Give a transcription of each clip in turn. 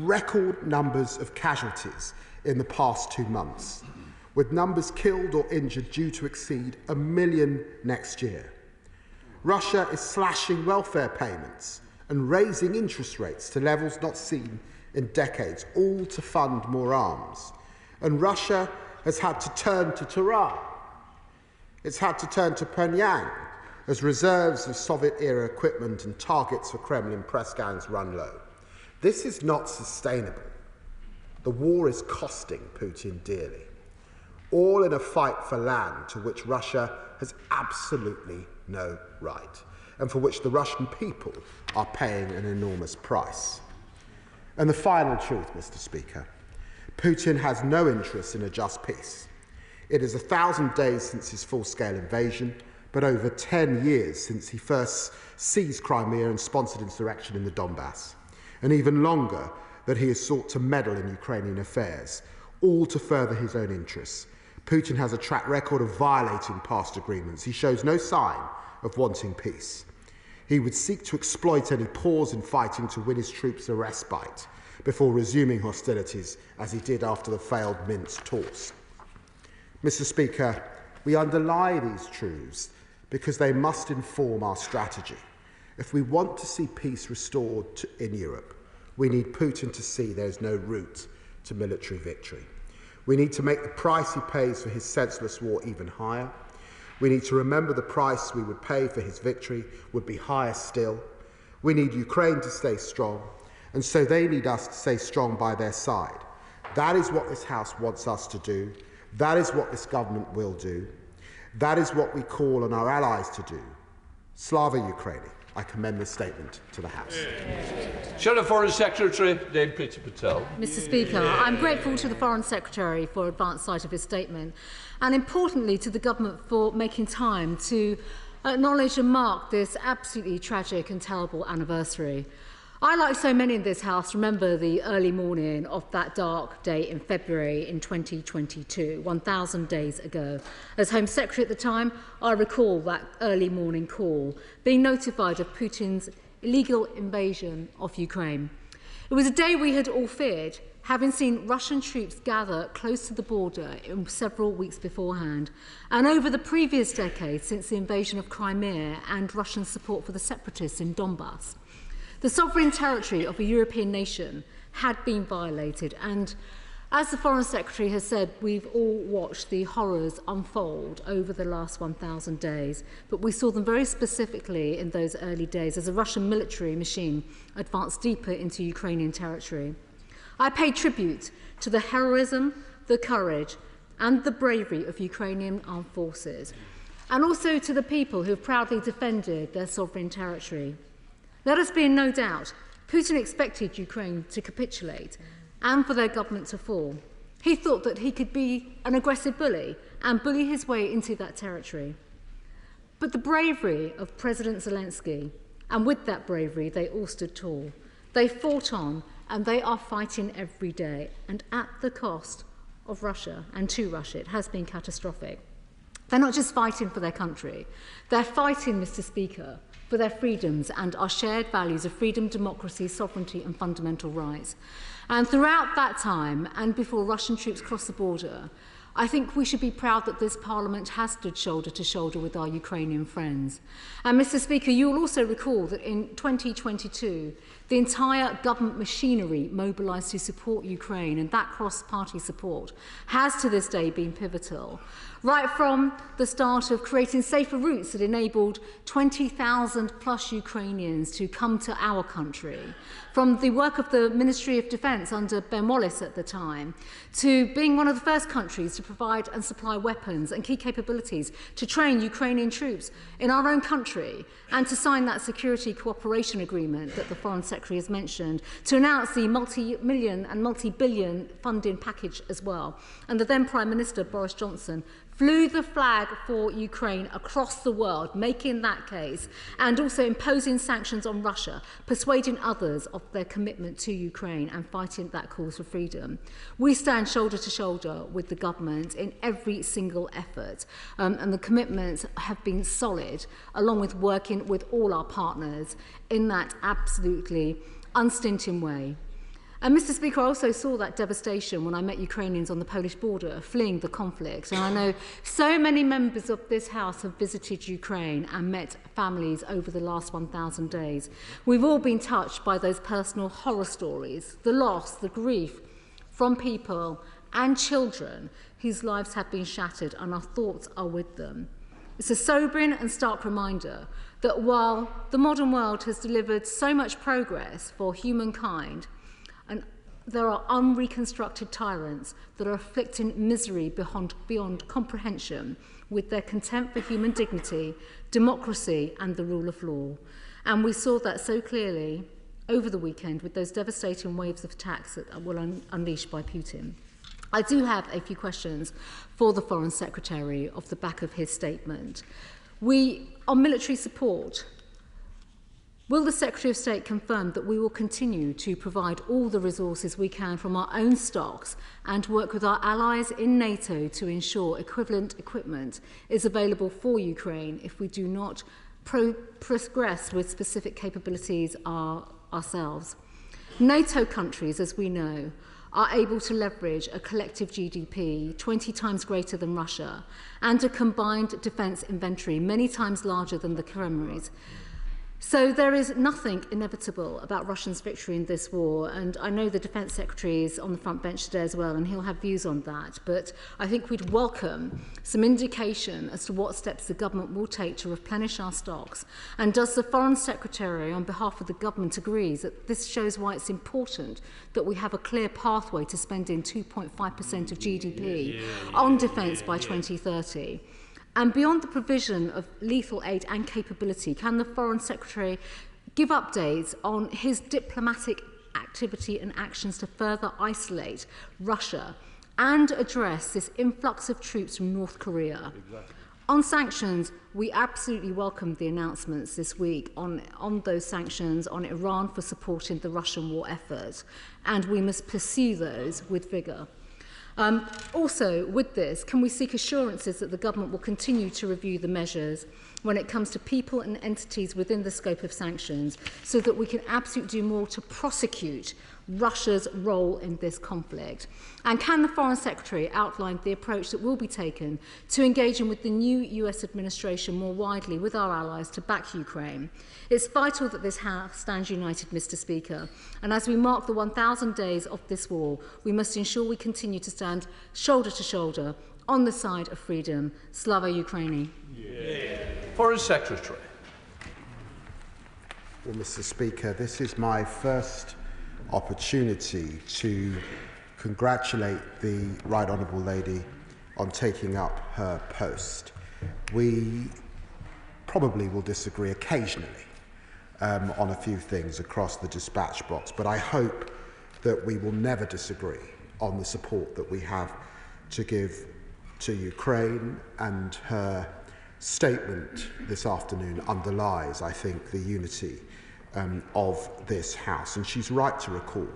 record numbers of casualties in the past 2 months, with numbers killed or injured due to exceed 1 million next year. Russia is slashing welfare payments and raising interest rates to levels not seen in decades, all to fund more arms. And Russia has had to turn to Tehran. It's had to turn to Pyongyang as reserves of Soviet-era equipment and targets for Kremlin press gangs run low. This is not sustainable. The war is costing Putin dearly, all in a fight for land to which Russia has absolutely no right, and for which the Russian people are paying an enormous price. And the final truth, Mr. Speaker, Putin has no interest in a just peace. It is 1,000 days since his full-scale invasion, but over 10 years since he first seized Crimea and sponsored insurrection in the Donbass, and even longer that he has sought to meddle in Ukrainian affairs, all to further his own interests. Putin has a track record of violating past agreements. He shows no sign of wanting peace. He would seek to exploit any pause in fighting to win his troops a respite before resuming hostilities, as he did after the failed Minsk talks. Mr. Speaker, we underlie these truths because they must inform our strategy. If we want to see peace restored in Europe, we need Putin to see there is no route to military victory. We need to make the price he pays for his senseless war even higher. We need to remember the price we would pay for his victory would be higher still. We need Ukraine to stay strong, and so they need us to stay strong by their side. That is what this House wants us to do. That is what this government will do. That is what we call on our allies to do. Slava Ukraini. I commend this statement to the House. Shadow Foreign Secretary Dame Priti Patel. Mr. Speaker, I'm grateful to the Foreign Secretary for advance sight of his statement, and importantly to the government for making time to acknowledge and mark this absolutely tragic and terrible anniversary. I, like so many in this House, remember the early morning of that dark day in February in 2022, 1,000 days ago. As Home Secretary at the time, I recall that early morning call, being notified of Putin's illegal invasion of Ukraine. It was a day we had all feared, having seen Russian troops gather close to the border in several weeks beforehand, and over the previous decade since the invasion of Crimea and Russian support for the separatists in Donbass. The sovereign territory of a European nation had been violated, and as the Foreign Secretary has said, we've all watched the horrors unfold over the last 1,000 days, but we saw them very specifically in those early days as a Russian military machine advanced deeper into Ukrainian territory. I pay tribute to the heroism, the courage and the bravery of Ukrainian armed forces, and also to the people who have proudly defended their sovereign territory. Let us be in no doubt, Putin expected Ukraine to capitulate and for their government to fall. He thought that he could be an aggressive bully and bully his way into that territory. But the bravery of President Zelensky, and with that bravery they all stood tall. They fought on and they are fighting every day, and at the cost of Russia and to Russia it has been catastrophic. They're not just fighting for their country, they're fighting, Mr. Speaker, for their freedoms and our shared values of freedom, democracy, sovereignty and fundamental rights. And throughout that time, and before Russian troops crossed the border, I think we should be proud that this Parliament has stood shoulder to shoulder with our Ukrainian friends. And Mr. Speaker, you will also recall that in 2022, the entire government machinery mobilised to support Ukraine, and that cross-party support has to this day been pivotal. Right from the start of creating safer routes that enabled 20,000 plus Ukrainians to come to our country, from the work of the Ministry of Defence under Ben Wallace at the time, to being one of the first countries to provide and supply weapons and key capabilities to train Ukrainian troops in our own country, and to sign that security cooperation agreement that the Foreign Secretary has mentioned, to announce the multi-million and multi-billion funding package as well. And the then Prime Minister, Boris Johnson, flew the flag for Ukraine across the world, making that case, and also imposing sanctions on Russia, persuading others of their commitment to Ukraine and fighting that cause for freedom. We stand shoulder to shoulder with the government in every single effort, and the commitments have been solid, along with working with all our partners in that absolutely unstinting way. And Mr. Speaker, I also saw that devastation when I met Ukrainians on the Polish border fleeing the conflict. And I know so many members of this House have visited Ukraine and met families over the last 1,000 days. We've all been touched by those personal horror stories, the loss, the grief from people and children whose lives have been shattered, and our thoughts are with them. It's a sobering and stark reminder that while the modern world has delivered so much progress for humankind, and there are unreconstructed tyrants that are inflicting misery beyond comprehension with their contempt for human dignity, democracy and the rule of law. And we saw that so clearly over the weekend with those devastating waves of attacks that were unleashed by Putin. I do have a few questions for the Foreign Secretary off the back of his statement. On military support, will the Secretary of State confirm that we will continue to provide all the resources we can from our own stocks and work with our allies in NATO to ensure equivalent equipment is available for Ukraine if we do not progress with specific capabilities ourselves? NATO countries, as we know, are able to leverage a collective GDP 20 times greater than Russia and a combined defence inventory many times larger than the Kremlin's. So there is nothing inevitable about Russia's victory in this war, and I know the Defence Secretary is on the front bench today as well, and he'll have views on that, but I think we'd welcome some indication as to what steps the government will take to replenish our stocks. And does the Foreign Secretary, on behalf of the government, agree that this shows why it's important that we have a clear pathway to spending 2.5% of GDP on defence by 2030? And beyond the provision of lethal aid and capability, can the Foreign Secretary give updates on his diplomatic activity and actions to further isolate Russia and address this influx of troops from North Korea? Exactly. On sanctions, we absolutely welcomed the announcements this week on those sanctions on Iran for supporting the Russian war effort, and we must pursue those with vigour. Also, with this, can we seek assurances that the government will continue to review the measures when it comes to people and entities within the scope of sanctions so that we can absolutely do more to prosecute Russia's role in this conflict? And can the Foreign Secretary outline the approach that will be taken to engaging with the new US administration more widely with our allies to back Ukraine? It's vital that this House stands united, Mr. Speaker, and as we mark the 1,000 days of this war, we must ensure we continue to stand shoulder to shoulder on the side of freedom. Slava Ukraini. Yeah. Foreign Secretary. Well, Mr. Speaker, this is my first opportunity to congratulate the Right Honourable Lady on taking up her post. We probably will disagree occasionally on a few things across the dispatch box, but I hope that we will never disagree on the support that we have to give to Ukraine, and her statement this afternoon underlies, I think, the unity of this House. And she's right to recall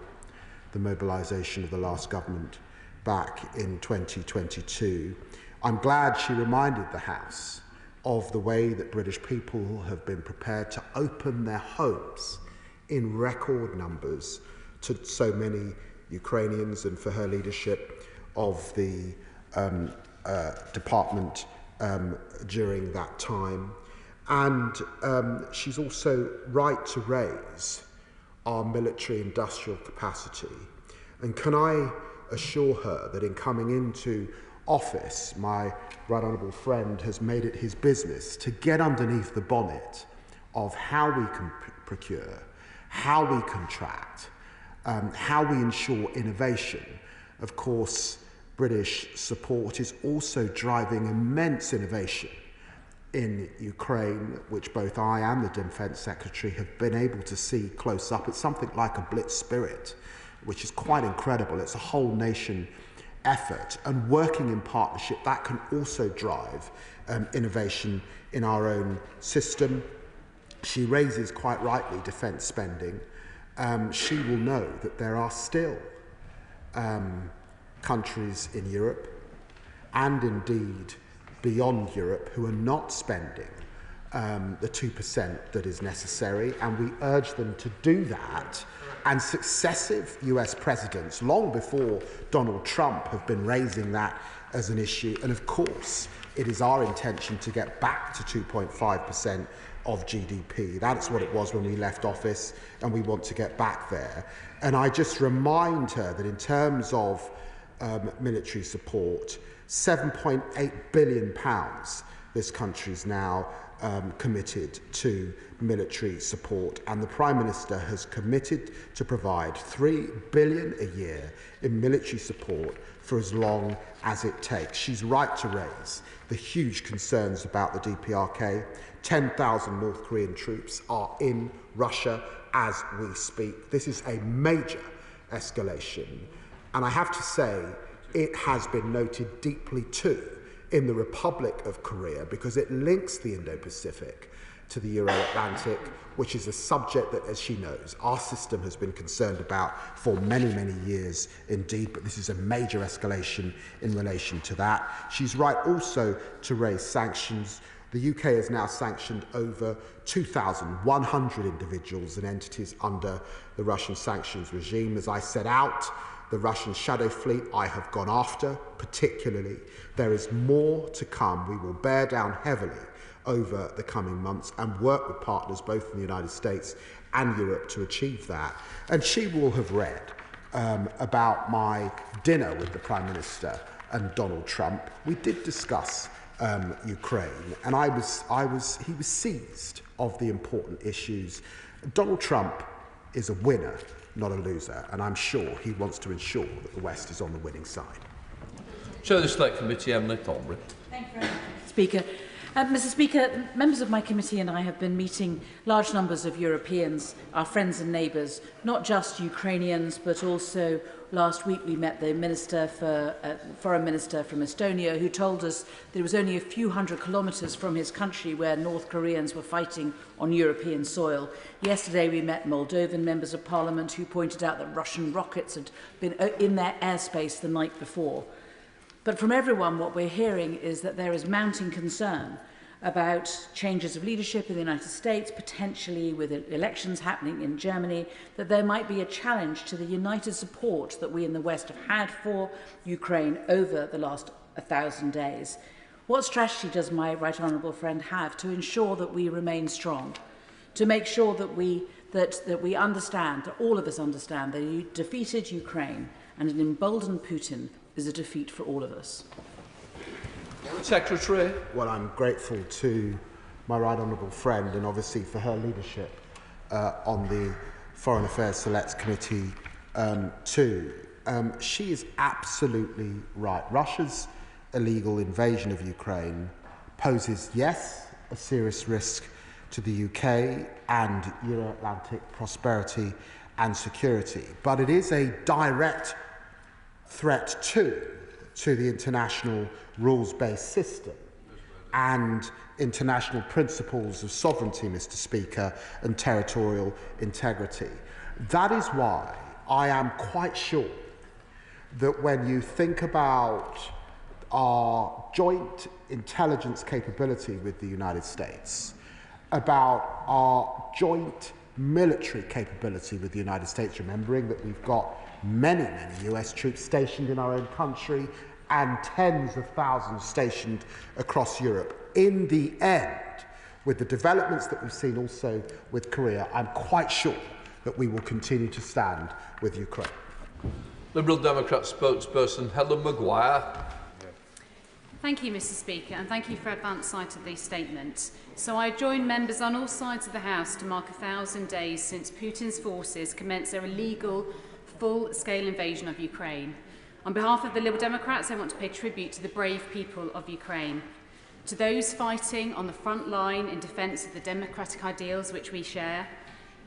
the mobilisation of the last government back in 2022. I'm glad she reminded the House of the way that British people have been prepared to open their homes in record numbers to so many Ukrainians, and for her leadership of the department during that time. And she's also right to raise our military industrial capacity. And can I assure her that in coming into office, my right honourable friend has made it his business to get underneath the bonnet of how we can procure, how we contract, how we ensure innovation. Of course, British support is also driving immense innovation in Ukraine, which both I and the Defence Secretary have been able to see close up. It's something like a blitz spirit, which is quite incredible. It's a whole nation effort, and working in partnership, that can also drive innovation in our own system. She raises, quite rightly, defence spending. She will know that there are still countries in Europe, and indeed beyond Europe, who are not spending the 2% that is necessary, and we urge them to do that And successive US presidents, long before Donald Trump, have been raising that as an issue. And of course, it is our intention to get back to 2.5% of GDP. That's what it was when we left office, and we want to get back there. And I just remind her that in terms of military support, £7.8 billion this country is now committed to military support, and the Prime Minister has committed to provide £3 billion a year in military support for as long as it takes. She's right to raise the huge concerns about the DPRK. 10,000 North Korean troops are in Russia as we speak. This is a major escalation, and I have to say it has been noted deeply too in the Republic of Korea, because it links the Indo-Pacific to the Euro-Atlantic, which is a subject that, as she knows, our system has been concerned about for many, many years indeed, but this is a major escalation in relation to that. She's right also to raise sanctions. The UK has now sanctioned over 2,100 individuals and entities under the Russian sanctions regime. As I set out, the Russian shadow fleet I have gone after particularly. There is more to come. We will bear down heavily over the coming months and work with partners both in the United States and Europe to achieve that. And she will have read about my dinner with the Prime Minister and Donald Trump. We did discuss Ukraine, and he was seized of the important issues. Donald Trump is a winner, not a loser, and I'm sure he wants to ensure that the West is on the winning side. Chair of the Select Committee, Emily Thornbury. Thank you very much, Mr. Speaker. Mr. Speaker, members of my committee and I have been meeting large numbers of Europeans, our friends and neighbours, not just Ukrainians, but also last week we met the foreign minister from Estonia, who told us that it was only a few hundred kilometres from his country where North Koreans were fighting on European soil. Yesterday we met Moldovan members of parliament who pointed out that Russian rockets had been in their airspace the night before. But from everyone, what we're hearing is that there is mounting concern about changes of leadership in the United States, potentially with elections happening in Germany, that there might be a challenge to the united support that we in the West have had for Ukraine over the last 1,000 days. What strategy does my right honourable friend have to ensure that we remain strong, to make sure that we understand, that all of us understand, that you defeated Ukraine and an emboldened Putin is a defeat for all of us? Secretary. Well, I'm grateful to my right honourable friend and obviously for her leadership on the Foreign Affairs Select Committee too. She is absolutely right. Russia's illegal invasion of Ukraine poses, yes, a serious risk to the UK and Euro-Atlantic prosperity and security, but it is a direct threat to the international rules-based system and international principles of sovereignty, Mr. Speaker, and territorial integrity. That is why I am quite sure that when you think about our joint intelligence capability with the United States, about our joint military capability with the United States, remembering that we've got many, many US troops stationed in our own country and tens of thousands stationed across Europe. In the end, with the developments that we've seen also with Korea, I'm quite sure that we will continue to stand with Ukraine. Liberal Democrat spokesperson Helen Maguire. Thank you, Mr. Speaker, and thank you for advance sight of these statements. So I join members on all sides of the House to mark 1,000 days since Putin's forces commenced their illegal, full-scale invasion of Ukraine. On behalf of the Liberal Democrats, I want to pay tribute to the brave people of Ukraine, to those fighting on the front line in defence of the democratic ideals which we share,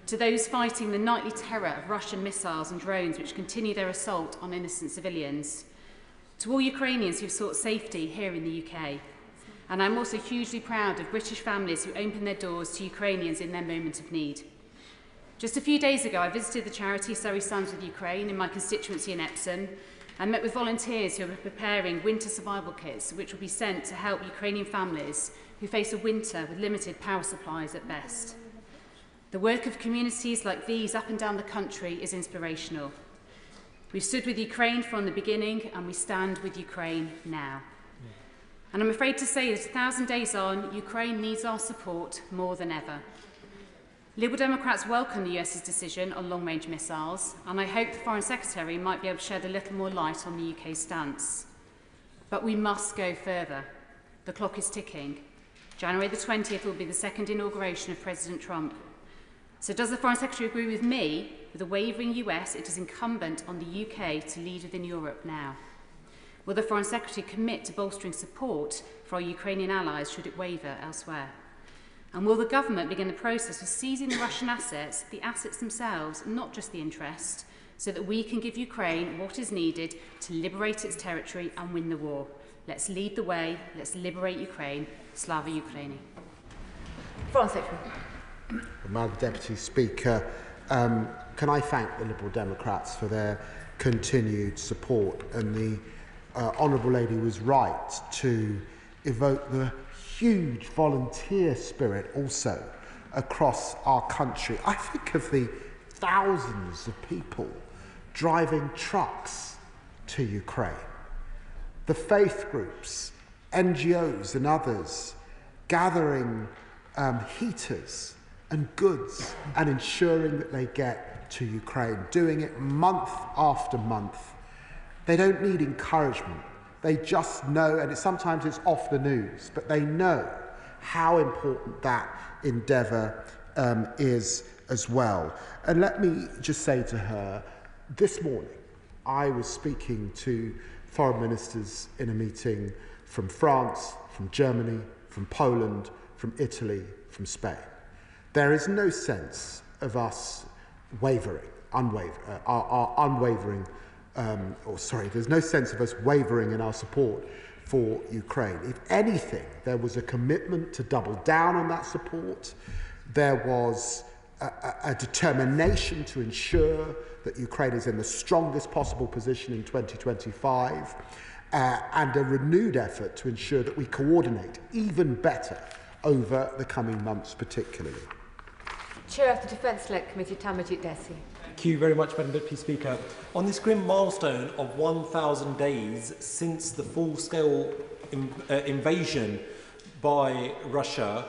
to those fighting the nightly terror of Russian missiles and drones which continue their assault on innocent civilians, to all Ukrainians who've sought safety here in the UK. And I'm also hugely proud of British families who open their doors to Ukrainians in their moment of need. Just a few days ago, I visited the charity Surrey Sons with Ukraine in my constituency in Epsom and met with volunteers who are preparing winter survival kits which will be sent to help Ukrainian families who face a winter with limited power supplies at best. The work of communities like these up and down the country is inspirational. We've stood with Ukraine from the beginning, and we stand with Ukraine now. And I'm afraid to say that 1,000 days on, Ukraine needs our support more than ever. Liberal Democrats welcome the US's decision on long-range missiles, and I hope the Foreign Secretary might be able to shed a little more light on the UK's stance. But we must go further. The clock is ticking. January the 20th will be the second inauguration of President Trump. So does the Foreign Secretary agree with me, with a wavering US, it is incumbent on the UK to lead within Europe now? Will the Foreign Secretary commit to bolstering support for our Ukrainian allies should it waver elsewhere? And will the government begin the process of seizing the Russian assets themselves, not just the interest, so that we can give Ukraine what is needed to liberate its territory and win the war? Let's lead the way. Let's liberate Ukraine. Slava Ukraini. Foreign Secretary. Madam Deputy Speaker, can I thank the Liberal Democrats for their continued support, and the Honourable Lady was right to evoke the huge volunteer spirit also across our country. I think of the thousands of people driving trucks to Ukraine, the faith groups, NGOs and others gathering heaters and goods and ensuring that they get to Ukraine, doing it month after month. They don't need encouragement. They just know, and sometimes it's off the news, but they know how important that endeavour is as well. And let me just say to her, this morning I was speaking to foreign ministers in a meeting from France, from Germany, from Poland, from Italy, from Spain. There is no sense of us wavering, there's no sense of us wavering in our support for Ukraine. If anything, there was a commitment to double down on that support. There was a determination to ensure that Ukraine is in the strongest possible position in 2025, and a renewed effort to ensure that we coordinate even better over the coming months particularly. Chair of the Defence Select Committee, Tamajit Desi. Thank you very much, Madam Deputy Speaker. On this grim milestone of 1,000 days since the full-scale invasion by Russia,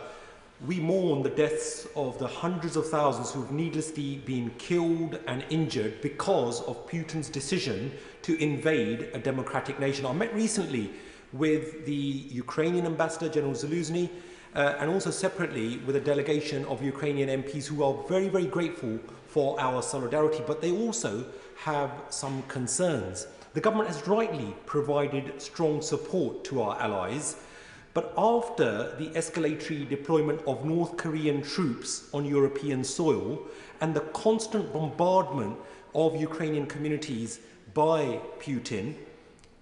we mourn the deaths of the hundreds of thousands who have needlessly been killed and injured because of Putin's decision to invade a democratic nation. I met recently with the Ukrainian ambassador, General Zaluzny, and also separately with a delegation of Ukrainian MPs who are very, very grateful for our solidarity, but they also have some concerns. The government has rightly provided strong support to our allies, but after the escalatory deployment of North Korean troops on European soil and the constant bombardment of Ukrainian communities by Putin,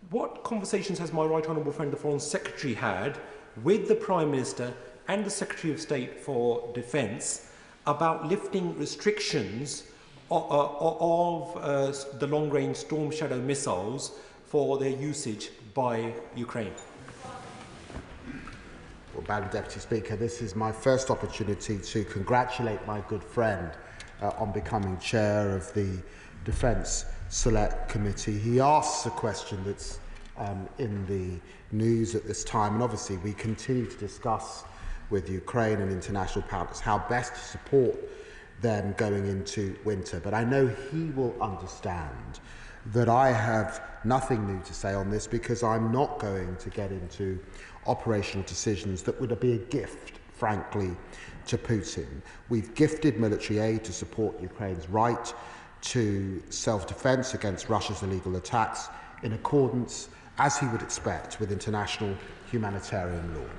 what conversations has my right honourable friend, the Foreign Secretary, had with the Prime Minister and the Secretary of State for Defence about lifting restrictions of the long-range Storm Shadow missiles for their usage by Ukraine? Well, Madam Deputy Speaker, this is my first opportunity to congratulate my good friend on becoming chair of the Defence Select Committee. He asks a question that's in the news at this time, and obviously we continue to discuss with Ukraine and international partners how best to support them going into winter. But I know he will understand that I have nothing new to say on this, because I'm not going to get into operational decisions that would be a gift, frankly, to Putin. We've gifted military aid to support Ukraine's right to self-defence against Russia's illegal attacks in accordance, as he would expect, with international humanitarian law.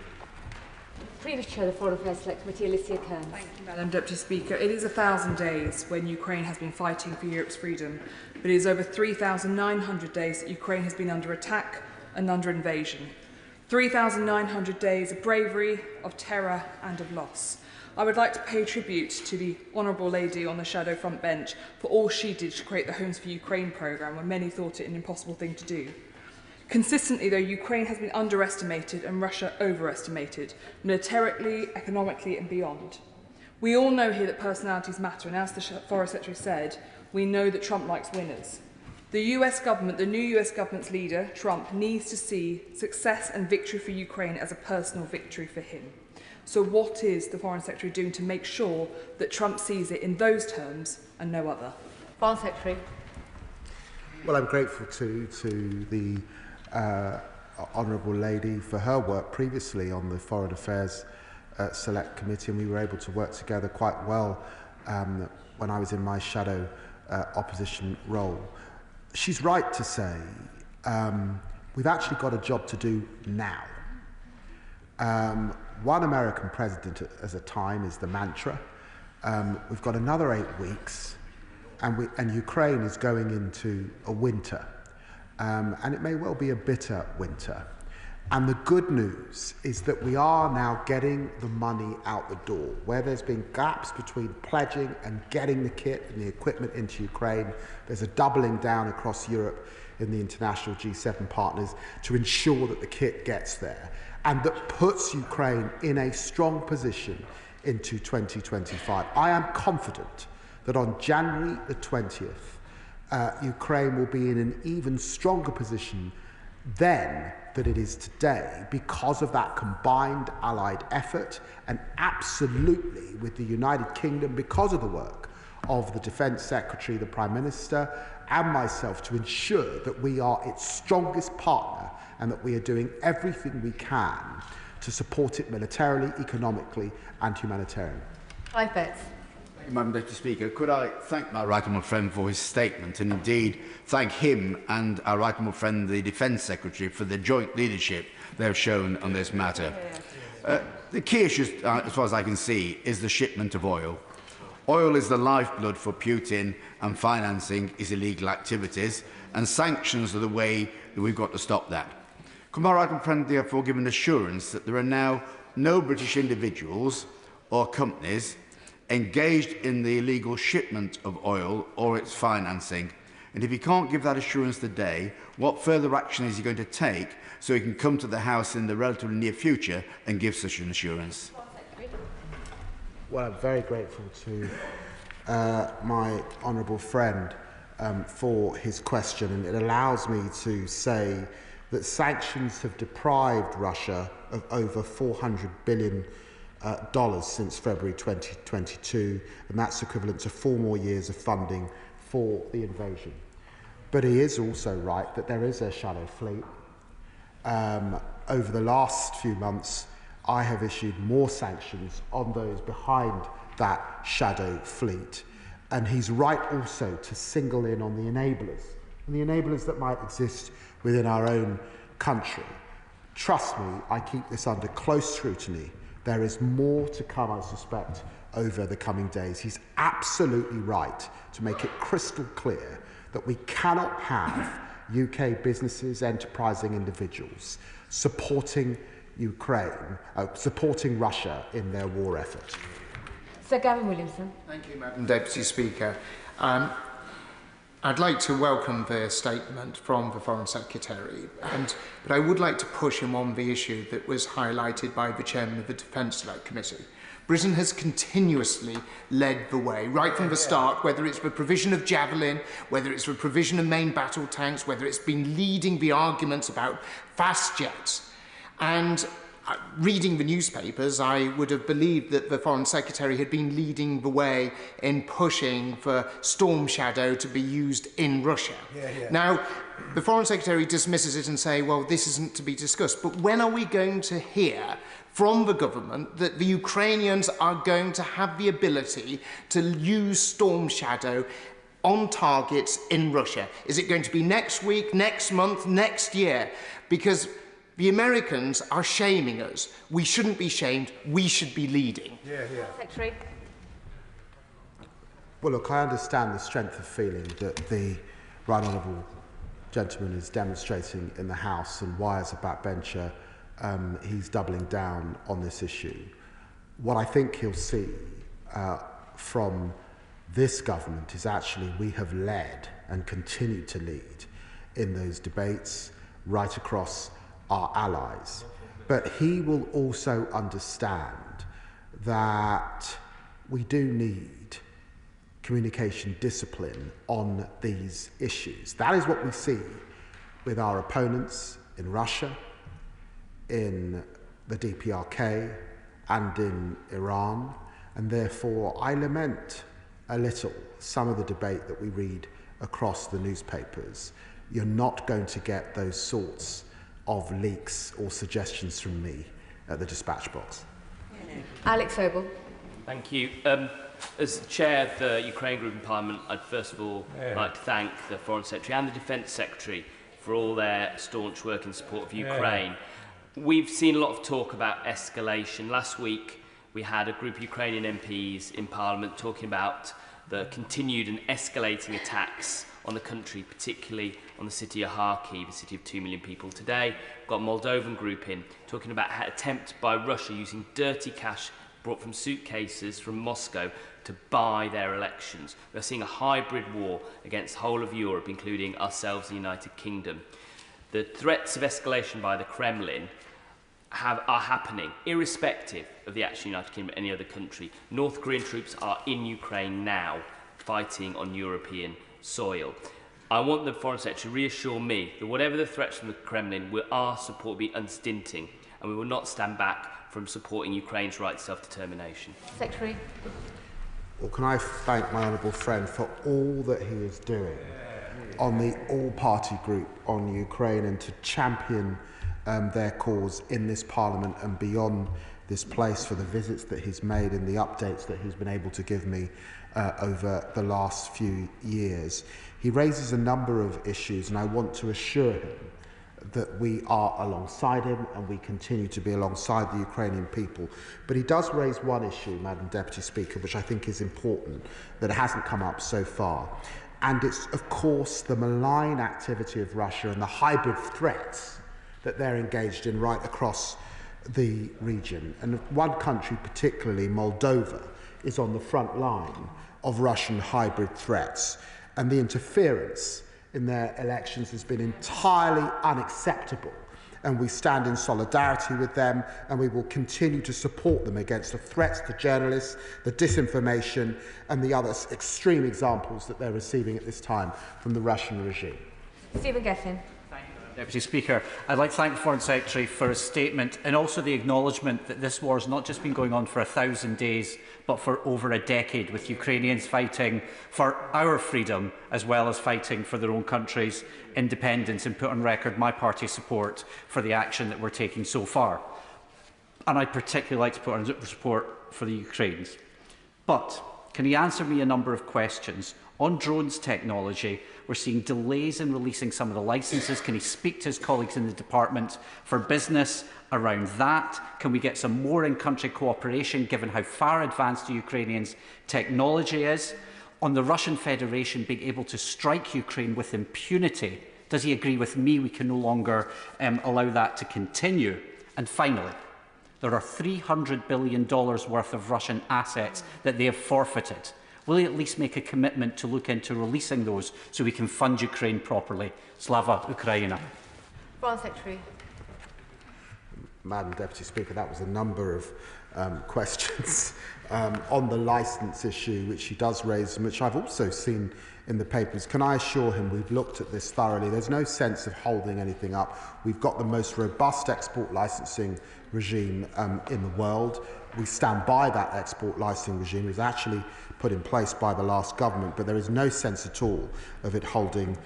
Previous Chair of the Foreign Affairs Select Committee, Alicia Kearns. Thank you, Madam Deputy Speaker. It is 1,000 days when Ukraine has been fighting for Europe's freedom, but it is over 3,900 days that Ukraine has been under attack and under invasion. 3,900 days of bravery, of terror and of loss. I would like to pay tribute to the Honourable Lady on the Shadow Front Bench for all she did to create the Homes for Ukraine programme when many thought it an impossible thing to do. Consistently, though, Ukraine has been underestimated and Russia overestimated, militarily, economically and beyond. We all know here that personalities matter, and as the Foreign Secretary said, we know that Trump likes winners. The US government, the new US government's leader, Trump, needs to see success and victory for Ukraine as a personal victory for him. So what is the Foreign Secretary doing to make sure that Trump sees it in those terms and no other? Foreign Secretary. Well, I'm grateful to the Honourable Lady for her work previously on the Foreign Affairs Select Committee, and we were able to work together quite well when I was in my shadow opposition role. She's right to say we've actually got a job to do now. One American president at a time is the mantra. We've got another 8 weeks, and Ukraine is going into a winter, and it may well be a bitter winter. And the good news is that we are now getting the money out the door. Where there's been gaps between pledging and getting the kit and the equipment into Ukraine, there's a doubling down across Europe in the international G7 partners to ensure that the kit gets there, and that puts Ukraine in a strong position into 2025. I am confident that on January the 20th, Ukraine will be in an even stronger position then than it is today because of that combined allied effort, and absolutely with the United Kingdom because of the work of the Defence Secretary, the Prime Minister and myself to ensure that we are its strongest partner and that we are doing everything we can to support it militarily, economically and humanitarianly. Five bets. Madam Deputy Speaker, could I thank my right honourable friend for his statement, and indeed thank him and our right honourable friend, the Defence Secretary, for the joint leadership they have shown on this matter. The key issue, as far as I can see, is the shipment of oil. Oil is the lifeblood for Putin, and financing his illegal activities, and sanctions are the way that we've got to stop that. Could my right honourable friend therefore give an assurance that there are now no British individuals or companies engaged in the illegal shipment of oil or its financing? And if he can't give that assurance today, what further action is he going to take so he can come to the House in the relatively near future and give such an assurance? Well, I'm very grateful to my honourable friend for his question, and it allows me to say that sanctions have deprived Russia of over $400 billion since February 2022, and that's equivalent to 4 more years of funding for the invasion. But he is also right that there is a shadow fleet. Over the last few months, I have issued more sanctions on those behind that shadow fleet. And he's right also to single in on the enablers, and the enablers that might exist within our own country. Trust me, I keep this under close scrutiny. There is more to come, I suspect, over the coming days. He's absolutely right to make it crystal clear that we cannot have UK businesses, enterprising individuals supporting Ukraine, supporting Russia in their war effort. Sir Gavin Williamson. Thank you, Madam Deputy Speaker. I'd like to welcome the statement from the Foreign Secretary, but I would like to push him on the issue that was highlighted by the Chairman of the Defence Select Committee. Britain has continuously led the way, right from the start, whether it's the provision of Javelin, whether it's the provision of main battle tanks, whether it's been leading the arguments about fast jets. And reading the newspapers, I would have believed that the Foreign Secretary had been leading the way in pushing for Storm Shadow to be used in Russia. Now, the Foreign Secretary dismisses it and says, well, this isn't to be discussed. But when are we going to hear from the government that the Ukrainians are going to have the ability to use Storm Shadow on targets in Russia? Is it going to be next week, next month, next year? Because the Americans are shaming us. We shouldn't be shamed. We should be leading. Secretary. Well, look, I understand the strength of feeling that the right honourable gentleman is demonstrating in the House, and why, as a backbencher, he's doubling down on this issue. What I think he'll see from this government is actually we have led and continue to lead in those debates right across our allies. But he will also understand that we do need communication discipline on these issues. That is what we see with our opponents in Russia, in the DPRK, and in Iran. And therefore, I lament a little some of the debate that we read across the newspapers. You're not going to get those sorts of leaks or suggestions from me at the dispatch box. Alex Sobel. Thank you. As chair of the Ukraine Group in Parliament, I'd first of all like to thank the Foreign Secretary and the Defence Secretary for all their staunch work in support of Ukraine. We've seen a lot of talk about escalation. Last week, we had a group of Ukrainian MPs in Parliament talking about the continued and escalating attacks on the country, particularly on the city of Kharkiv, a city of 2 million people. Today, we've got a Moldovan group in talking about an attempt by Russia using dirty cash brought from suitcases from Moscow to buy their elections. We're seeing a hybrid war against the whole of Europe, including ourselves, the United Kingdom. The threats of escalation by the Kremlin are happening, irrespective of the action of the United Kingdom or any other country. North Korean troops are in Ukraine now, fighting on European soil. I want the Foreign Secretary to reassure me that whatever the threats from the Kremlin, our support will be unstinting, and we will not stand back from supporting Ukraine's right to self-determination. Secretary. Well, can I thank my honourable friend for all that he is doing on the all-party group on Ukraine and to champion their cause in this Parliament and beyond this place, for the visits that he's made and the updates that he's been able to give me over the last few years. He raises a number of issues, and I want to assure him that we are alongside him and we continue to be alongside the Ukrainian people. But he does raise one issue, Madam Deputy Speaker, which I think is important, that hasn't come up so far. And it's, of course, the malign activity of Russia and the hybrid threats that they're engaged in right across the region. And one country, particularly Moldova, is on the front line of Russian hybrid threats. And the interference in their elections has been entirely unacceptable. And we stand in solidarity with them, and we will continue to support them against the threats to journalists, the disinformation, and the other extreme examples that they're receiving at this time from the Russian regime. Stephen Gethin. Deputy Speaker, I'd like to thank the Foreign Secretary for his statement and also the acknowledgement that this war has not just been going on for 1,000 days, but for over a decade, with Ukrainians fighting for our freedom as well as fighting for their own country's independence, and put on record my party's support for the action that we're taking so far. And I'd particularly like to put on support for the Ukrainians. But can he answer me a number of questions? On drones technology, we're seeing delays in releasing some of the licences. Can he speak to his colleagues in the department for business around that? Can we get some more in-country cooperation, given how far advanced the Ukrainians' technology is? On the Russian Federation being able to strike Ukraine with impunity, does he agree with me we can no longer allow that to continue? And finally, there are $300 billion worth of Russian assets that they have forfeited. Will he at least make a commitment to look into releasing those so we can fund Ukraine properly? Slava Ukraina. Foreign Secretary. Madam Deputy Speaker, that was a number of questions on the licence issue, which he does raise, and which I've also seen in the papers. Can I assure him we've looked at this thoroughly? There's no sense of holding anything up. We've got the most robust export licensing regime in the world. We stand by that export licensing regime. It was actually put in place by the last government, but there is no sense at all of it holding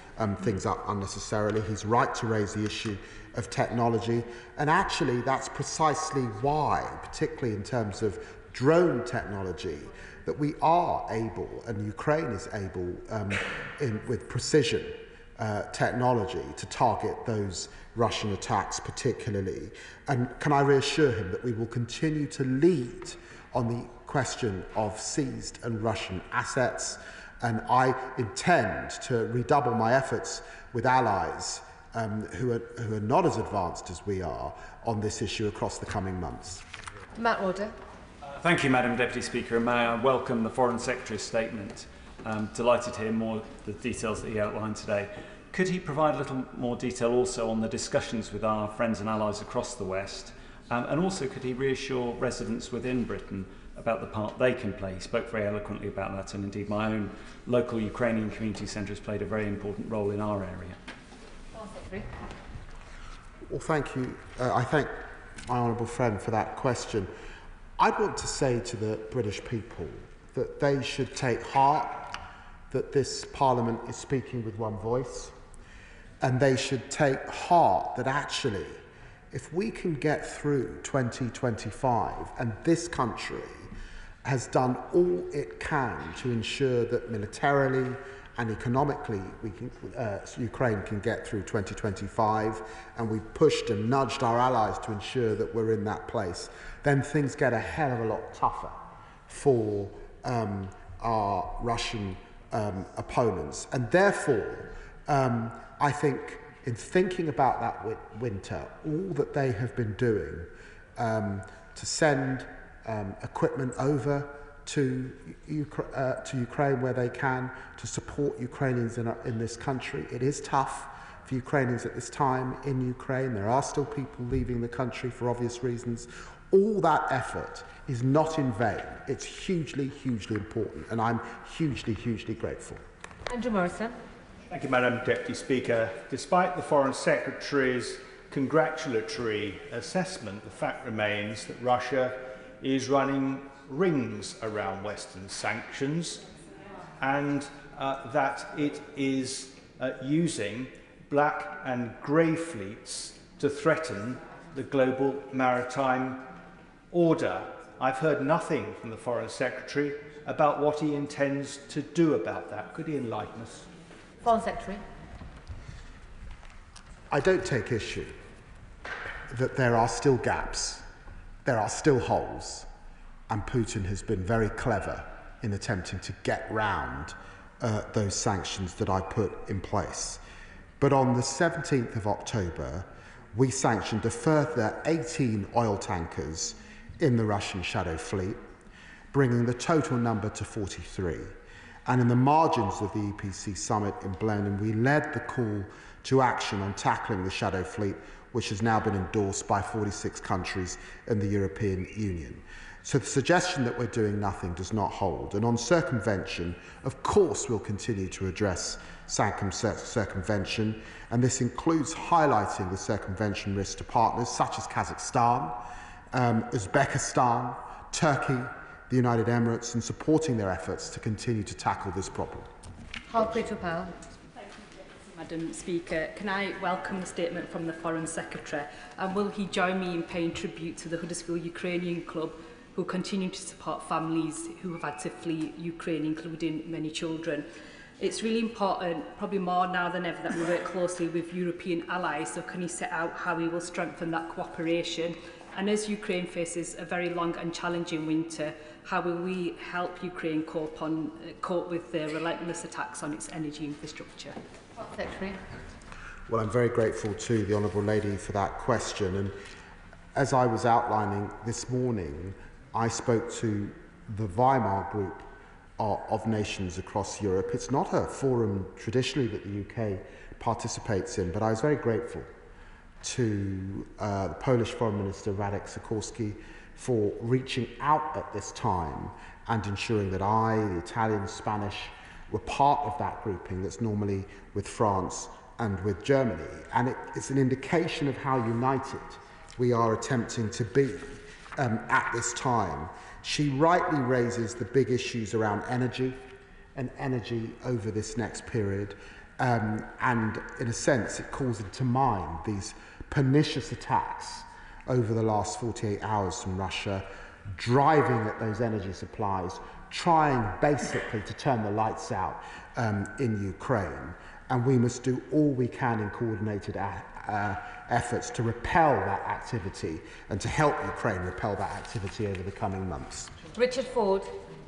things up unnecessarily. He's right to raise the issue of technology, and actually that's precisely why, particularly in terms of drone technology, that we are able, and Ukraine is able, with precision technology, to target those Russian attacks particularly. And can I reassure him that we will continue to lead on the question of seized and Russian assets, and I intend to redouble my efforts with allies who are not as advanced as we are on this issue across the coming months. Matt Warder. Thank you, Madam Deputy Speaker, and may I welcome the Foreign Secretary's statement. I'm delighted to hear more of the details that he outlined today. Could he provide a little more detail also on the discussions with our friends and allies across the West? And also, could he reassure residents within Britain about the part they can play. He spoke very eloquently about that, and indeed my own local Ukrainian community centre has played a very important role in our area. Well, thank you. I thank my honourable friend for that question. I'd want to say to the British people that they should take heart that this Parliament is speaking with one voice, and they should take heart that actually, if we can get through 2025 and this country has done all it can to ensure that militarily and economically Ukraine can get through 2025, and we've pushed and nudged our allies to ensure that we're in that place, then things get a hell of a lot tougher for our Russian opponents. And therefore, I think in thinking about that winter, all that they have been doing to send equipment over to Ukraine where they can, to support Ukrainians in this country. It is tough for Ukrainians at this time in Ukraine. There are still people leaving the country for obvious reasons. All that effort is not in vain. It's hugely, hugely important, and I'm hugely, hugely grateful. Andrew Morrison. Thank you, Madam Deputy Speaker. Despite the Foreign Secretary's congratulatory assessment, the fact remains that Russia is running rings around Western sanctions, and that it is using black and grey fleets to threaten the global maritime order. I've heard nothing from the Foreign Secretary about what he intends to do about that. Could he enlighten us? Foreign Secretary. I don't take issue that there are still gaps, there are still holes, and Putin has been very clever in attempting to get round those sanctions that I put in place. But on the 17th of October, we sanctioned a further 18 oil tankers in the Russian Shadow Fleet, bringing the total number to 43. And in the margins of the EPC summit in Berlin, we led the call to action on tackling the Shadow Fleet, which has now been endorsed by 46 countries in the European Union. So the suggestion that we're doing nothing does not hold. And on circumvention, of course, we'll continue to address circumvention, and this includes highlighting the circumvention risks to partners such as Kazakhstan, Uzbekistan, Turkey, the United Emirates, and supporting their efforts to continue to tackle this problem. Powell. Madam Speaker, can I welcome the statement from the Foreign Secretary, and will he join me in paying tribute to the Huddersfield Ukrainian Club, who continue to support families who have had to flee Ukraine, including many children? It's really important, probably more now than ever, that we work closely with European allies. So can he set out how he will strengthen that cooperation? And as Ukraine faces a very long and challenging winter, how will we help Ukraine cope with the relentless attacks on its energy infrastructure? Secretary. Well, I'm very grateful to the Honourable Lady for that question. And as I was outlining this morning, I spoke to the Weimar Group of nations across Europe. It's not a forum traditionally that the UK participates in, but I was very grateful to the Polish Foreign Minister Radek Sikorski for reaching out at this time and ensuring that I, the Italian, Spanish, were part of that grouping that's normally with France and with Germany. And it's an indication of how united we are attempting to be at this time. She rightly raises the big issues around energy and energy over this next period. And in a sense, it calls into mind these pernicious attacks over the last 48 hours from Russia, driving at those energy supplies, trying basically to turn the lights out in Ukraine. And we must do all we can in coordinated efforts to repel that activity and to help Ukraine repel that activity over the coming months. Richard Ford.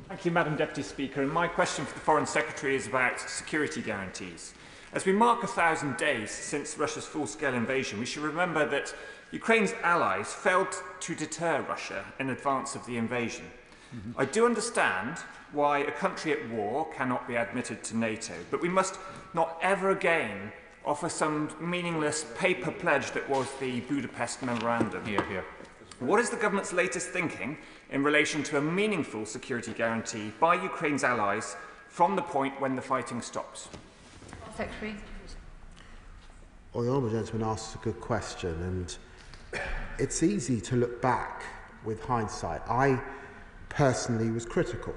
Thank you, Madam Deputy Speaker. And my question for the Foreign Secretary is about security guarantees. As we mark 1,000 days since Russia's full-scale invasion, we should remember that Ukraine's allies failed to deter Russia in advance of the invasion. I do understand why a country at war cannot be admitted to NATO, but we must not ever again offer some meaningless paper pledge that was the Budapest Memorandum. Here. What is the government's latest thinking in relation to a meaningful security guarantee by Ukraine's allies from the point when the fighting stops? Secretary. Well, the Honourable Gentleman asks a good question, and it's easy to look back with hindsight. I personally was critical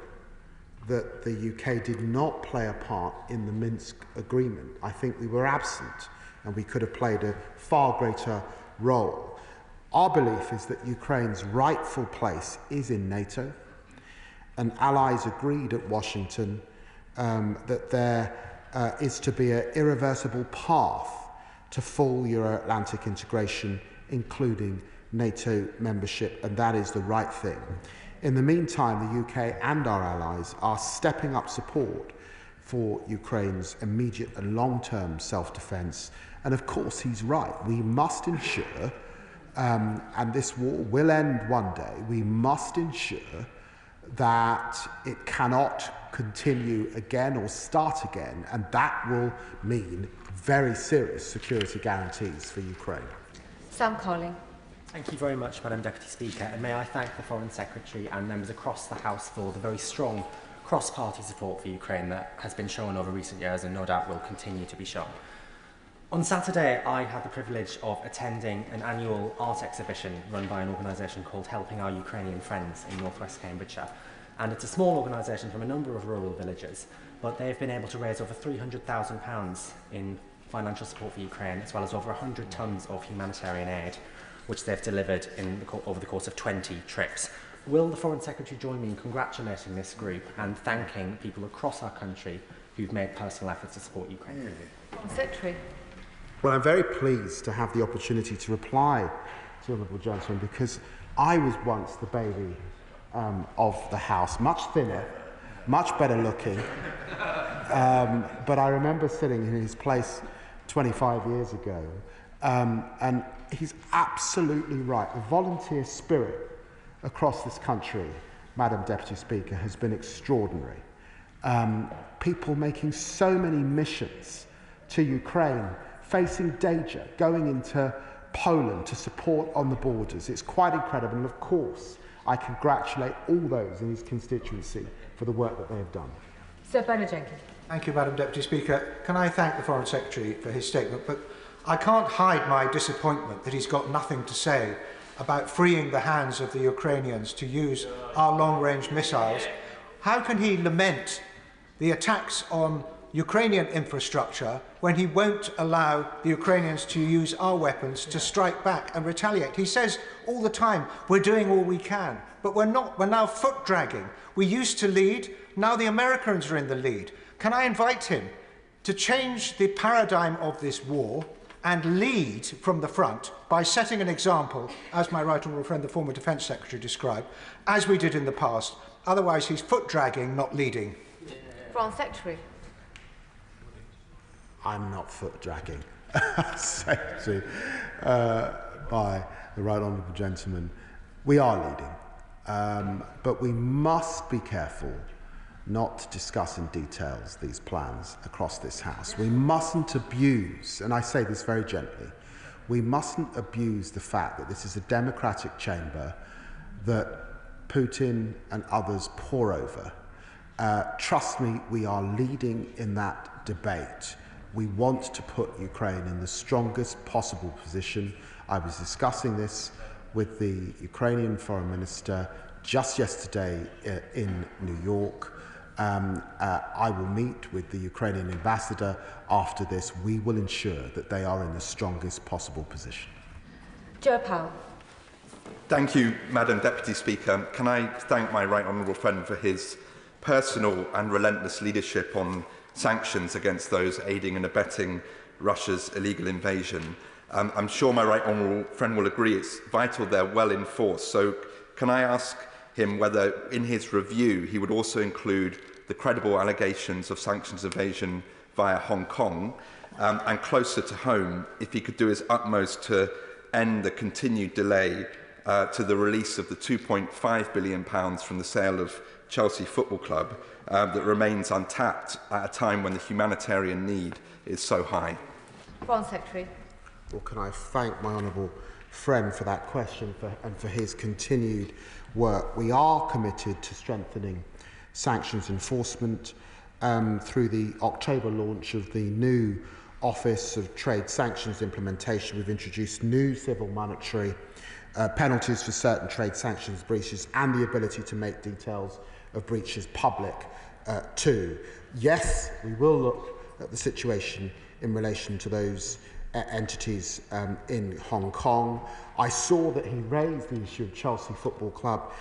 that the UK did not play a part in the Minsk agreement. I think we were absent, and we could have played a far greater role. Our belief is that Ukraine's rightful place is in NATO, and allies agreed at Washington that there is to be an irreversible path to full Euro-Atlantic integration, including NATO membership, and that is the right thing. In the meantime, the UK and our allies are stepping up support for Ukraine's immediate and long-term self-defence. And of course, he's right. We must ensure, and this war will end one day, we must ensure that it cannot continue again or start again, and that will mean very serious security guarantees for Ukraine. Sam Colling. Thank you very much, Madam Deputy Speaker, and may I thank the Foreign Secretary and members across the House for the very strong cross-party support for Ukraine that has been shown over recent years and no doubt will continue to be shown. On Saturday, I had the privilege of attending an annual art exhibition run by an organisation called Helping Our Ukrainian Friends in northwest Cambridgeshire. And it's a small organisation from a number of rural villages, but they've been able to raise over £300,000 in financial support for Ukraine, as well as over 100 tonnes of humanitarian aid, which they've delivered over the course of 20 trips. Will the Foreign Secretary join me in congratulating this group and thanking people across our country who've made personal efforts to support Ukraine? Secretary. Well, I'm very pleased to have the opportunity to reply to the Honourable Gentleman, because I was once the baby of the House, much thinner, much better looking, but I remember sitting in his place 25 years ago, and he's absolutely right. The volunteer spirit across this country, Madam Deputy Speaker, has been extraordinary. People making so many missions to Ukraine, facing danger, going into Poland to support on the borders. It's quite incredible, and of course, I congratulate all those in his constituency for the work that they have done. Sir Bernard Jenkins. Thank you, Madam Deputy Speaker. Can I thank the Foreign Secretary for his statement, but I can't hide my disappointment that he's got nothing to say about freeing the hands of the Ukrainians to use our long-range missiles. How can he lament the attacks on Ukrainian infrastructure when he won't allow the Ukrainians to use our weapons to strike back and retaliate? He says all the time, we're doing all we can, but we're not. We're now foot-dragging. We used to lead, now the Americans are in the lead. Can I invite him to change the paradigm of this war and lead from the front by setting an example, as my right honourable friend, the former Defence Secretary, described, as we did in the past? Otherwise, he's foot-dragging, not leading. Foreign Secretary. I'm not foot-dragging, Secretary, by the right honourable gentleman. We are leading, but we must be careful not to discuss in details these plans across this House. We mustn't abuse, and I say this very gently, we mustn't abuse the fact that this is a democratic chamber that Putin and others pore over. Trust me, we are leading in that debate. We want to put Ukraine in the strongest possible position. I was discussing this with the Ukrainian Foreign Minister just yesterday in New York. I will meet with the Ukrainian ambassador after this. We will ensure that they are in the strongest possible position. Joe Powell. Thank you, Madam Deputy Speaker. Can I thank my right honourable friend for his personal and relentless leadership on sanctions against those aiding and abetting Russia's illegal invasion. I'm sure my right honourable friend will agree it's vital they're well enforced. So can I ask him whether in his review he would also include the credible allegations of sanctions evasion via Hong Kong, and closer to home, if he could do his utmost to end the continued delay to the release of the £2.5 billion from the sale of Chelsea Football Club that remains untapped at a time when the humanitarian need is so high. Foreign Secretary. Well, can I thank my honourable friend for that question and for his continued work. We are committed to strengthening sanctions enforcement through the October launch of the new Office of Trade Sanctions Implementation. We've introduced new civil monetary penalties for certain trade sanctions breaches and the ability to make details of breaches public too. Yes, we will look at the situation in relation to those entities in Hong Kong. I saw that he raised the issue of Chelsea Football Club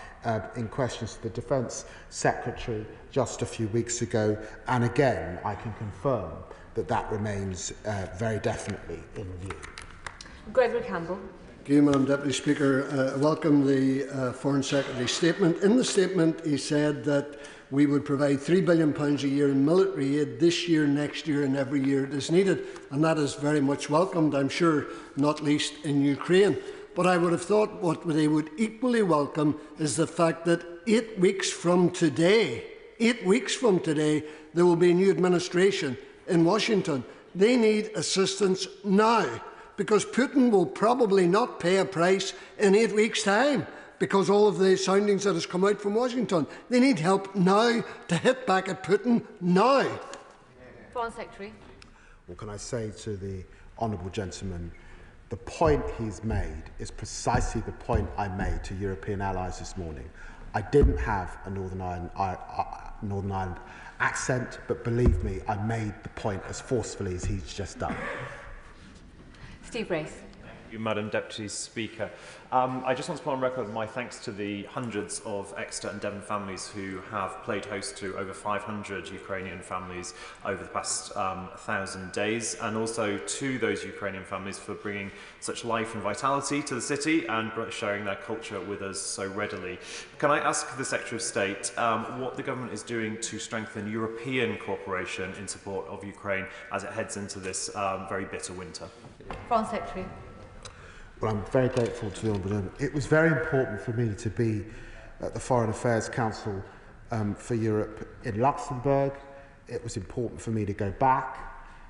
in questions to the Defence Secretary just a few weeks ago, and again I can confirm that that remains very definitely in view. Gregory Campbell. Thank you, Madam Deputy Speaker. I welcome the Foreign Secretary's statement. In the statement, he said that we would provide £3 billion a year in military aid this year, next year and every year it is needed, and that is very much welcomed, I'm sure, not least in Ukraine. But I would have thought what they would equally welcome is the fact that 8 weeks from today, there will be a new administration in Washington. They need assistance now, because Putin will probably not pay a price in 8 weeks' time, because all of the soundings that has come out from Washington. They need help now to hit back at Putin now. Foreign Secretary. What can I say to the honourable gentleman? The point he's made is precisely the point I made to European allies this morning. I didn't have a Northern Ireland accent, but believe me, I made the point as forcefully as he's just done. Steve Race. Thank you, Madam Deputy Speaker. I just want to put on record my thanks to the hundreds of Exeter and Devon families who have played host to over 500 Ukrainian families over the past 1,000 days, and also to those Ukrainian families for bringing such life and vitality to the city and sharing their culture with us so readily. Can I ask the Secretary of State what the government is doing to strengthen European cooperation in support of Ukraine as it heads into this very bitter winter? Foreign Secretary. Well, I'm very grateful to the Honourable Gentleman. It was very important for me to be at the Foreign Affairs Council for Europe in Luxembourg. It was important for me to go back.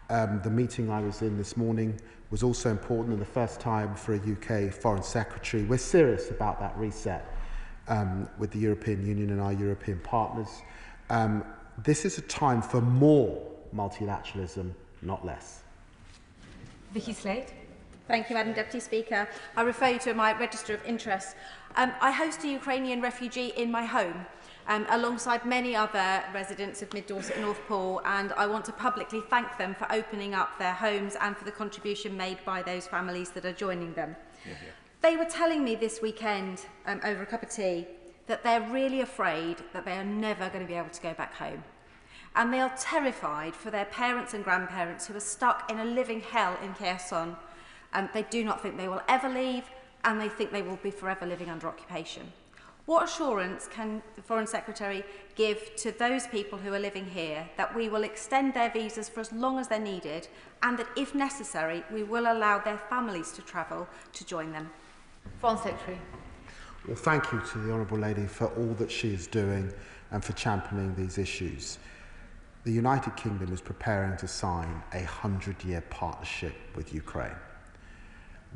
The meeting I was in this morning was also important, and the first time for a UK Foreign Secretary. We're serious about that reset with the European Union and our European partners. This is a time for more multilateralism, not less. Vicky Slade. Thank you, Madam Deputy Speaker. I refer you to my register of interests. I host a Ukrainian refugee in my home, alongside many other residents of Mid Dorset and North Poole, and I want to publicly thank them for opening up their homes and for the contribution made by those families that are joining them. They were telling me this weekend, over a cup of tea, that they're really afraid that they are never going to be able to go back home. And they are terrified for their parents and grandparents who are stuck in a living hell in Kherson. They do not think they will ever leave, and they think they will be forever living under occupation. What assurance can the Foreign Secretary give to those people who are living here that we will extend their visas for as long as they're needed, and that if necessary we will allow their families to travel to join them? Foreign Secretary. Well, thank you to the Honourable Lady for all that she is doing and for championing these issues. The United Kingdom is preparing to sign a 100-year partnership with Ukraine.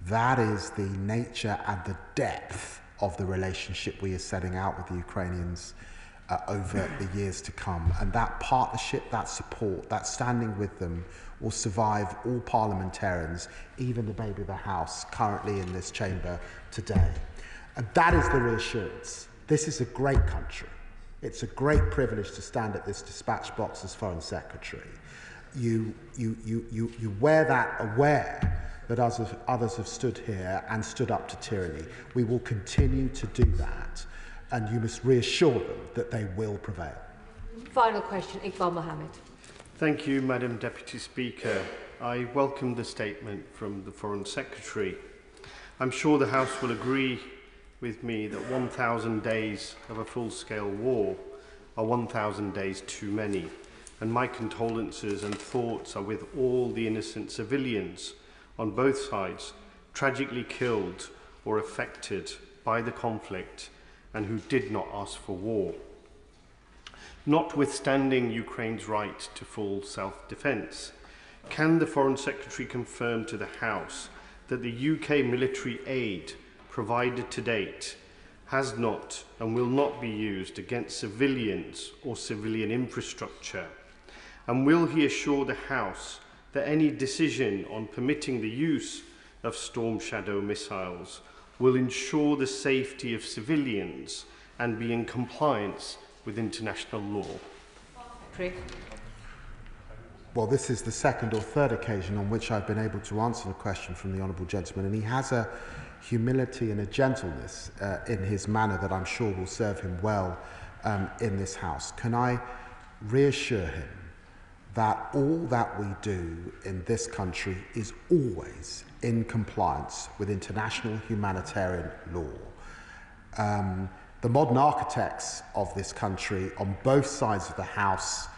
That is the nature and the depth of the relationship we are setting out with the Ukrainians over the years to come. And that partnership, that support, that standing with them will survive all parliamentarians, even the baby of the House currently in this chamber today. And that is the reassurance. This is a great country. It's a great privilege to stand at this dispatch box as Foreign Secretary. You wear that aware that others have stood here and stood up to tyranny. We will continue to do that, and you must reassure them that they will prevail. Final question, Iqbal Mohammed. Thank you, Madam Deputy Speaker. I welcome the statement from the Foreign Secretary. I'm sure the House will agree with me that 1,000 days of a full-scale war are 1,000 days too many, and my condolences and thoughts are with all the innocent civilians on both sides, tragically killed or affected by the conflict and who did not ask for war. Notwithstanding Ukraine's right to full self-defence, can the Foreign Secretary confirm to the House that the UK military aid provided to date has not and will not be used against civilians or civilian infrastructure? And will he assure the House that any decision on permitting the use of Storm Shadow missiles will ensure the safety of civilians and be in compliance with international law? Well, this is the second or third occasion on which I've been able to answer the question from the Honourable Gentleman, and he has a humility and a gentleness in his manner that I'm sure will serve him well in this House. Can I reassure him that all that we do in this country is always in compliance with international humanitarian law? The modern architects of this country on both sides of the House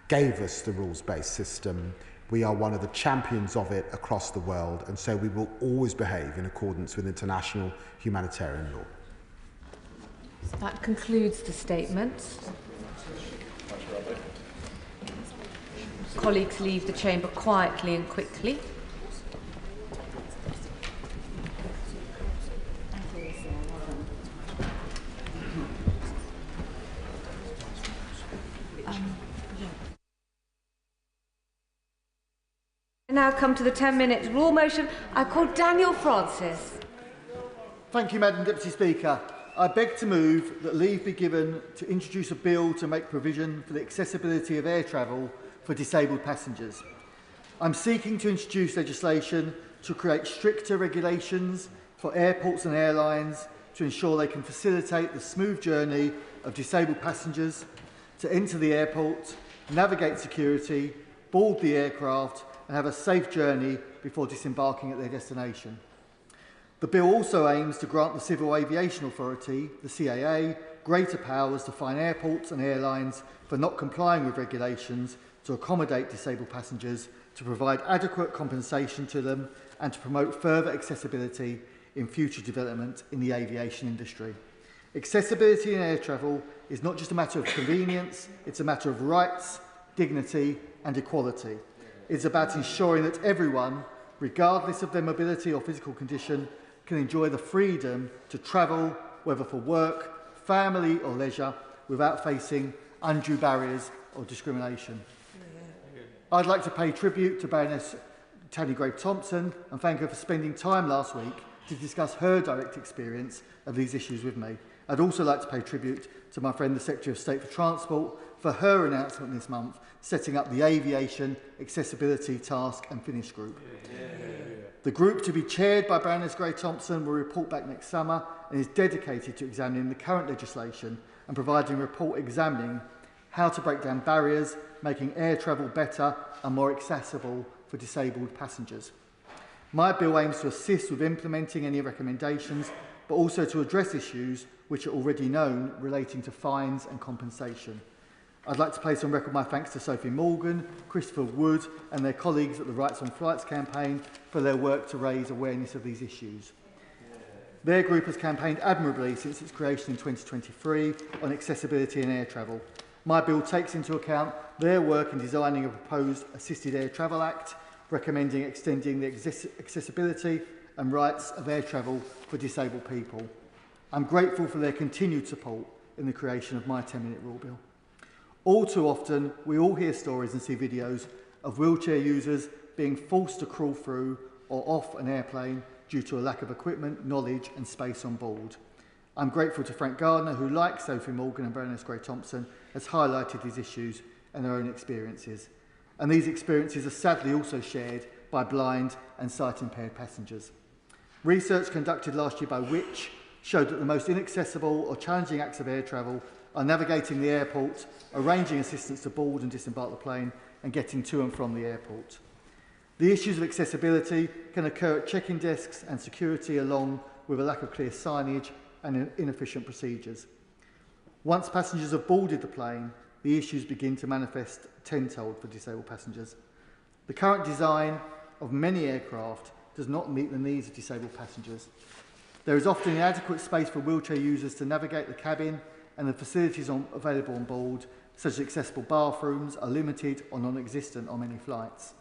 gave us the rules-based system. We are one of the champions of it across the world, and so we will always behave in accordance with international humanitarian law. So that concludes the statements. Colleagues leave the chamber quietly and quickly. I now come to the 10-minute rule motion. I call Daniel Francis. Thank you, Madam Deputy Speaker. I beg to move that leave be given to introduce a bill to make provision for the accessibility of air travel for disabled passengers. I'm seeking to introduce legislation to create stricter regulations for airports and airlines to ensure they can facilitate the smooth journey of disabled passengers to enter the airport, navigate security, board the aircraft and have a safe journey before disembarking at their destination. The bill also aims to grant the Civil Aviation Authority, the CAA, greater powers to fine airports and airlines for not complying with regulations to accommodate disabled passengers, to provide adequate compensation to them and to promote further accessibility in future development in the aviation industry. Accessibility in air travel is not just a matter of convenience, it's a matter of rights, dignity and equality. It's about ensuring that everyone, regardless of their mobility or physical condition, can enjoy the freedom to travel, whether for work, family or leisure, without facing undue barriers or discrimination. I'd like to pay tribute to Baroness Tanny Grave-Thompson and thank her for spending time last week to discuss her direct experience of these issues with me. I'd also like to pay tribute to my friend the Secretary of State for Transport for her announcement this month setting up the Aviation Accessibility Task and Finish Group. The group, to be chaired by Baroness Grave-Thompson, will report back next summer and is dedicated to examining the current legislation and providing a report examining how to break down barriers, making air travel better and more accessible for disabled passengers. My bill aims to assist with implementing any recommendations, but also to address issues which are already known relating to fines and compensation. I'd like to place on record my thanks to Sophie Morgan, Christopher Wood and their colleagues at the Rights on Flights campaign for their work to raise awareness of these issues. Their group has campaigned admirably since its creation in 2023 on accessibility in air travel. My bill takes into account their work in designing a proposed Assisted Air Travel Act, recommending extending the accessibility and rights of air travel for disabled people. I'm grateful for their continued support in the creation of my 10-minute rule bill. All too often, we all hear stories and see videos of wheelchair users being forced to crawl through or off an airplane due to a lack of equipment, knowledge and space on board. I'm grateful to Frank Gardner, who, like Sophie Morgan and Baroness Grave-Thompson, has highlighted these issues and their own experiences. And these experiences are sadly also shared by blind and sight-impaired passengers. Research conducted last year by Which showed that the most inaccessible or challenging acts of air travel are navigating the airport, arranging assistance to board and disembark the plane, and getting to and from the airport. The issues of accessibility can occur at check-in desks and security, along with a lack of clear signage and inefficient procedures. Once passengers have boarded the plane, the issues begin to manifest tenfold for disabled passengers. The current design of many aircraft does not meet the needs of disabled passengers. There is often inadequate space for wheelchair users to navigate the cabin, and the facilities available on board, such as accessible bathrooms, are limited or non-existent on many flights.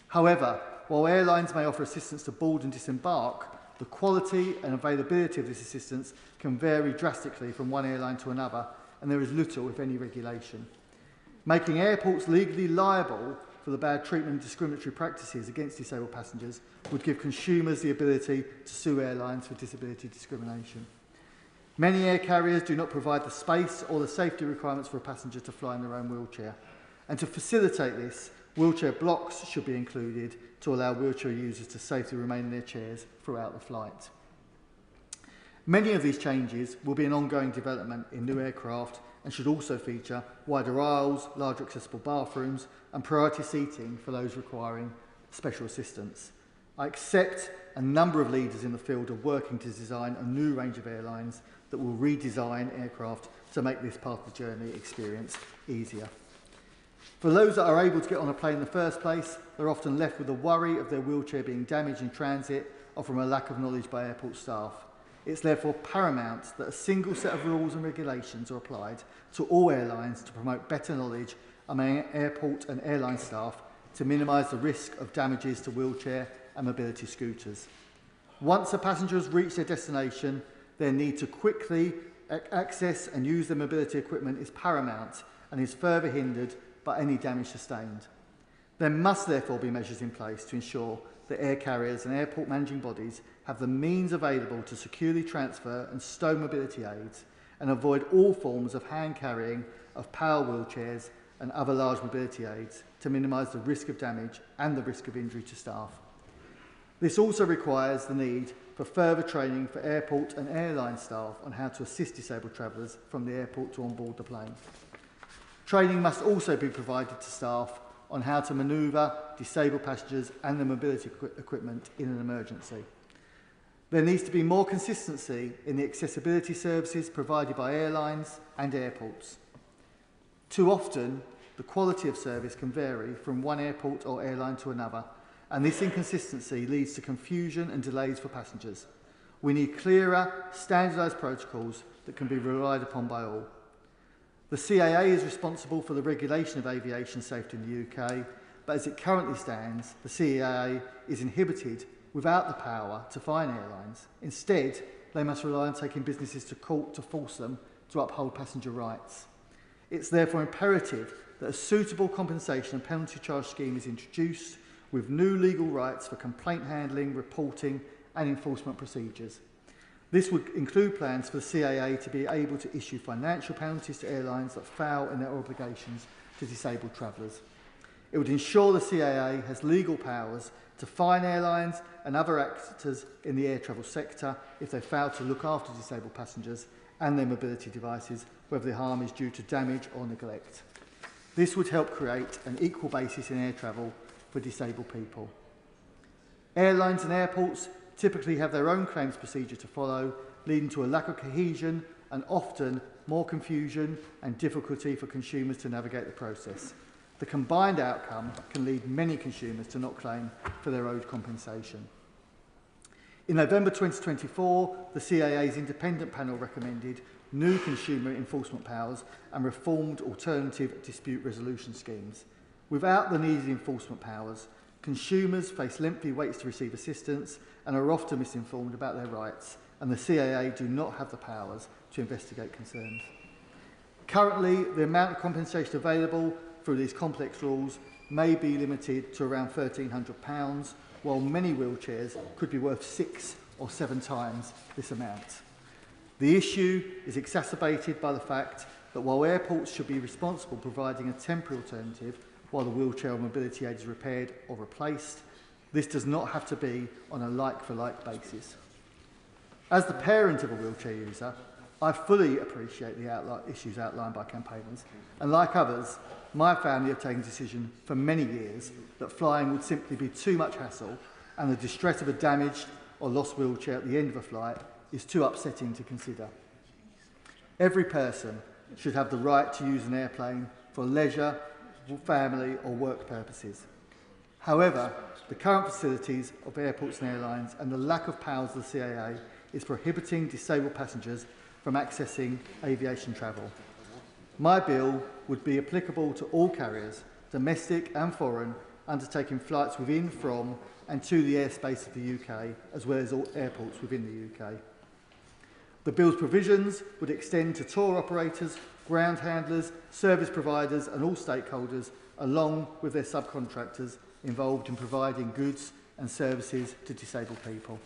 However, while airlines may offer assistance to board and disembark, the quality and availability of this assistance can vary drastically from one airline to another, and there is little, if any, regulation. Making airports legally liable for the bad treatment and discriminatory practices against disabled passengers would give consumers the ability to sue airlines for disability discrimination. Many air carriers do not provide the space or the safety requirements for a passenger to fly in their own wheelchair. And to facilitate this, wheelchair blocks should be included to allow wheelchair users to safely remain in their chairs throughout the flight. Many of these changes will be an ongoing development in new aircraft and should also feature wider aisles, larger accessible bathrooms and priority seating for those requiring special assistance. I accept a number of leaders in the field are working to design a new range of airlines that will redesign aircraft to make this part of the journey experience easier. For those that are able to get on a plane in the first place, they're often left with the worry of their wheelchair being damaged in transit or from a lack of knowledge by airport staff. It's therefore paramount that a single set of rules and regulations are applied to all airlines to promote better knowledge among airport and airline staff to minimise the risk of damages to wheelchair and mobility scooters. Once a passenger has reached their destination, their need to quickly access and use their mobility equipment is paramount and is further hindered by any damage sustained. There must therefore be measures in place to ensure that air carriers and airport managing bodies have the means available to securely transfer and stow mobility aids and avoid all forms of hand carrying of power wheelchairs and other large mobility aids to minimise the risk of damage and the risk of injury to staff. This also requires the need for further training for airport and airline staff on how to assist disabled travellers from the airport to on board the plane. Training must also be provided to staff on how to manoeuvre disabled passengers and their mobility equipment in an emergency. There needs to be more consistency in the accessibility services provided by airlines and airports. Too often, the quality of service can vary from one airport or airline to another, and this inconsistency leads to confusion and delays for passengers. We need clearer, standardised protocols that can be relied upon by all. The CAA is responsible for the regulation of aviation safety in the UK, but as it currently stands, the CAA is inhibited without the power to fine airlines. Instead, they must rely on taking businesses to court to force them to uphold passenger rights. It's therefore imperative that a suitable compensation and penalty charge scheme is introduced with new legal rights for complaint handling, reporting and enforcement procedures. This would include plans for the CAA to be able to issue financial penalties to airlines that fail in their obligations to disabled travellers. It would ensure the CAA has legal powers to fine airlines and other actors in the air travel sector if they fail to look after disabled passengers and their mobility devices, whether the harm is due to damage or neglect. This would help create an equal basis in air travel for disabled people. Airlines and airports typically have their own claims procedure to follow, leading to a lack of cohesion and often more confusion and difficulty for consumers to navigate the process. The combined outcome can lead many consumers to not claim for their owed compensation. In November 2024, the CAA's independent panel recommended new consumer enforcement powers and reformed alternative dispute resolution schemes. Without the needed enforcement powers, consumers face lengthy waits to receive assistance and are often misinformed about their rights, and the CAA do not have the powers to investigate concerns. Currently, the amount of compensation available through these complex rules may be limited to around £1,300, while many wheelchairs could be worth 6 or 7 times this amount. The issue is exacerbated by the fact that while airports should be responsible for providing a temporary alternative while the wheelchair or mobility aid is repaired or replaced, this does not have to be on a like-for-like basis. As the parent of a wheelchair user, I fully appreciate the issues outlined by campaigners, and like others, my family have taken a decision for many years that flying would simply be too much hassle, and the distress of a damaged or lost wheelchair at the end of a flight is too upsetting to consider. Every person should have the right to use an airplane for leisure, family or work purposes. However, the current facilities of airports and airlines and the lack of powers of the CAA is prohibiting disabled passengers from accessing aviation travel. My bill would be applicable to all carriers, domestic and foreign, undertaking flights within, from and to the airspace of the UK, as well as all airports within the UK. The Bill's provisions would extend to tour operators, ground handlers, service providers and all stakeholders, along with their subcontractors involved in providing goods and services to disabled people,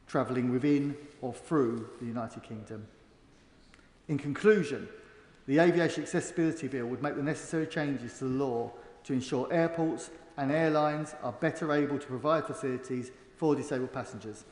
travelling within or through the United Kingdom. In conclusion, the Aviation Accessibility Bill would make the necessary changes to the law to ensure airports and airlines are better able to provide facilities for disabled passengers.